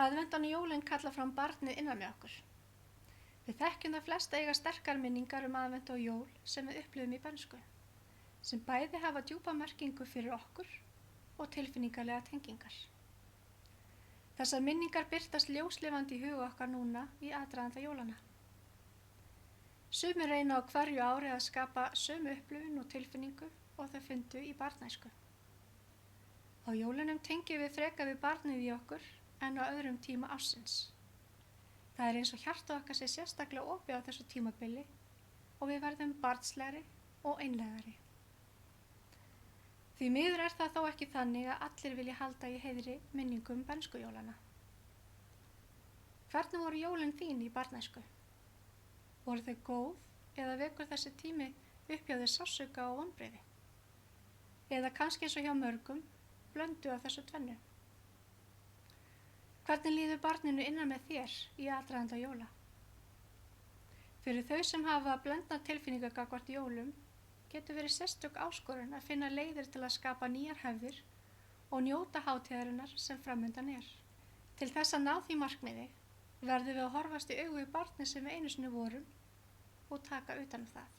Aðventan og jólin kalla fram barnið innan með okkur. Við þekkjum það flest að eiga sterkar minningar aðvent og jól sem við upplifum í bernsku, sem bæði hafa djúpa merkingu fyrir okkur og tilfinningarlega tengingar. Þessar minningar birtast ljóslifandi í huga okkar núna í aðdraganda jólana. Sumir reyna á hverju ári að skapa sömu upplifun og tilfinningu og þau fundu í barnæsku. Á jólunum tengjum við frekar við barnið í okkur en á öðrum tíma ársins. Það eins og hjarta okkar sé sérstaklega opið á þessu tímabili og við verðum barnslegri og einlægari. Því miður það þó ekki þannig að allir vilja halda í heiðri minningum bernskujólana. Hvernig voru jólin þín í barnæsku? Voru þau góð eða vekur þessi tími upp hjá þér sársauka og vonbrigði? Eða kannski eins og hjá mörgum, blöndu af þessu tvennu? Hvernig líður barninu innan með þér í aðdraganda jóla? Fyrir þau sem hafa blendna tilfinningar gagnvart jólum getur verið sérstök áskorun að finna leiðir til að skapa nýjar hefðir og njóta hátíðarinnar sem framundan er. Til þess að ná því markmiði verðum við að horfast í augu við barnið sem við einu sinni vorum og taka utan um það.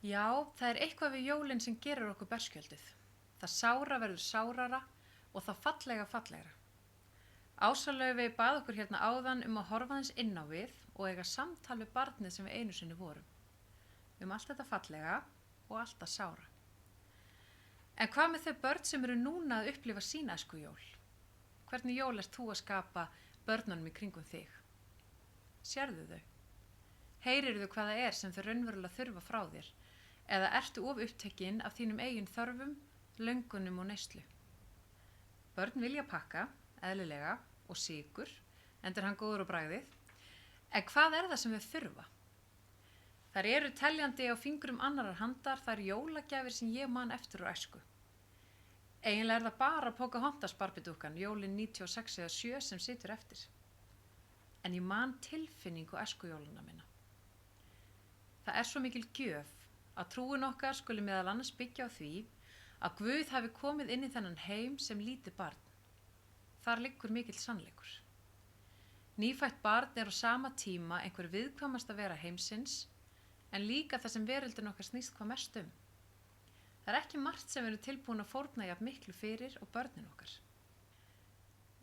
Já, það eitthvað við jólin sem gerir okkur berskjöldið. Það sára verður sárara og það fallega fallegra. Ásalaufi bað okkur hérna áðan að horfa aðeins inn á við og eiga samtal við barnið sem við einu sinni vorum. Allt þetta fallega og allt það sára. En hvað með þau börn sem eru núna að upplifa sína æskujól? Hvernig jól ert þú að skapa börnunum í kringum þig? Sérðu þau? Heyrirðu hvað það sem þau raunverulega þurfa frá þér? Eða ertu of upptekinn af þínum eigin þörfum, löngunum og neyslu? Börn vilja pakka, eðlilega, og sykur, enda hann góður á bragðið. En hvað það sem þau þurfa? Þær eru teljandi á fingrum annarar handar, þær jólagjafir sem ég man eftir úr æsku. Eiginlega það bara Pocahontas Barbie-dúkkan, jólin 96 eða 7 sem situr eftir. En ég man tilfinningu æskujólana minna. Það svo mikil gjöf að trúin okkar skuli meðal annars byggja á því að Guð hafi komið inn í þennan heim sem lítið barn. Þar liggur mikill sannleikur. Nýfætt barn á sama tíma einhver viðkvæmasta vera heimsins, en líka það sem veröldin okkar snýst hvað mest um. Það ekki margt sem við erum tilbúin að fórna jafn miklu fyrir og börnin okkar.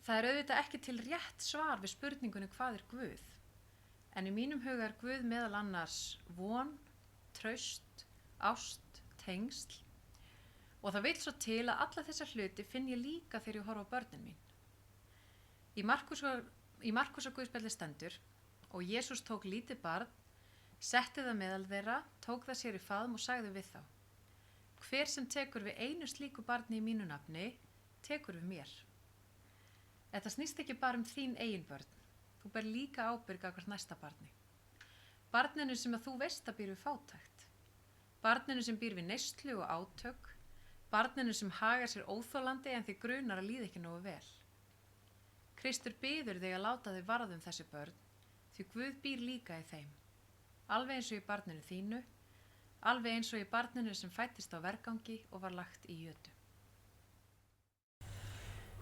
Það auðvitað ekki til rétt svar við spurningunni hvað Guð, en í mínum huga Guð meðal annars von, traust, ást, tengsl, og það vill svo til að alla þessa hluti finn ég líka þegar ég horfa á börnin mín. Í Markúsar Guðspjalli stendur, og Jesús tók lítið barn, setti það meðal þeirra, tók það sér í faðm og sagði við þá: hver sem tekur við einu slíku barni í mínu nafni, tekur við mér. Þetta snýst ekki bara þín eigin börn, þú ber líka ábyrgð gagnvart næsta barni. Barninu sem að þú veist að býr við fátækt, barninu sem býr við neyslu og átök, barninu sem hagar sér óþolandi en þig grunar að líða ekki nógu vel. Kristur biður þig að láta þig varða þessi börn, því Guð býr líka í þeim. Alveg eins og í barninu þínu, alveg eins og í barninu sem fæddist á vergangi og var lagt í jötu.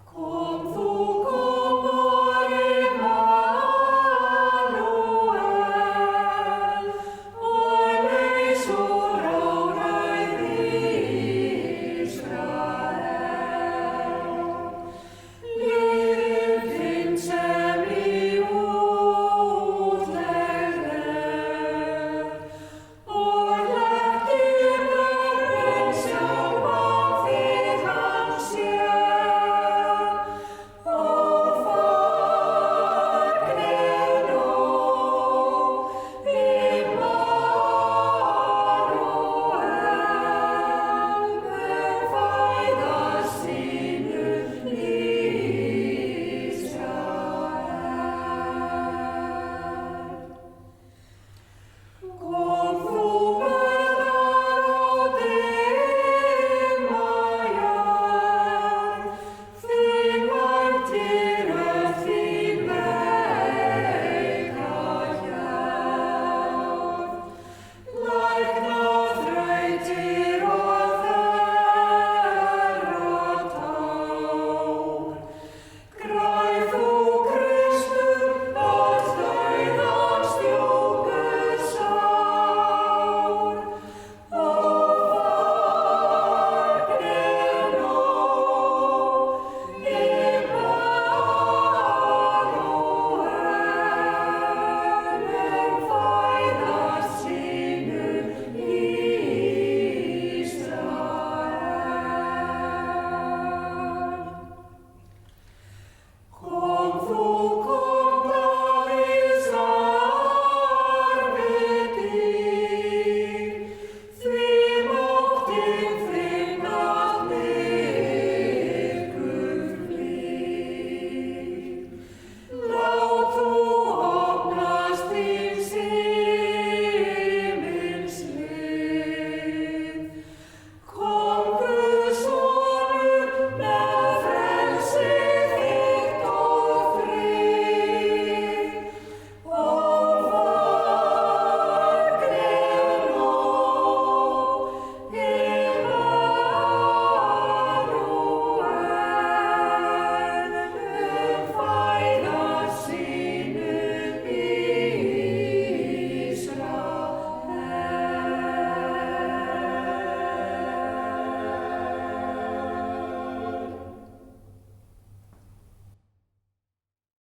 Kom þú,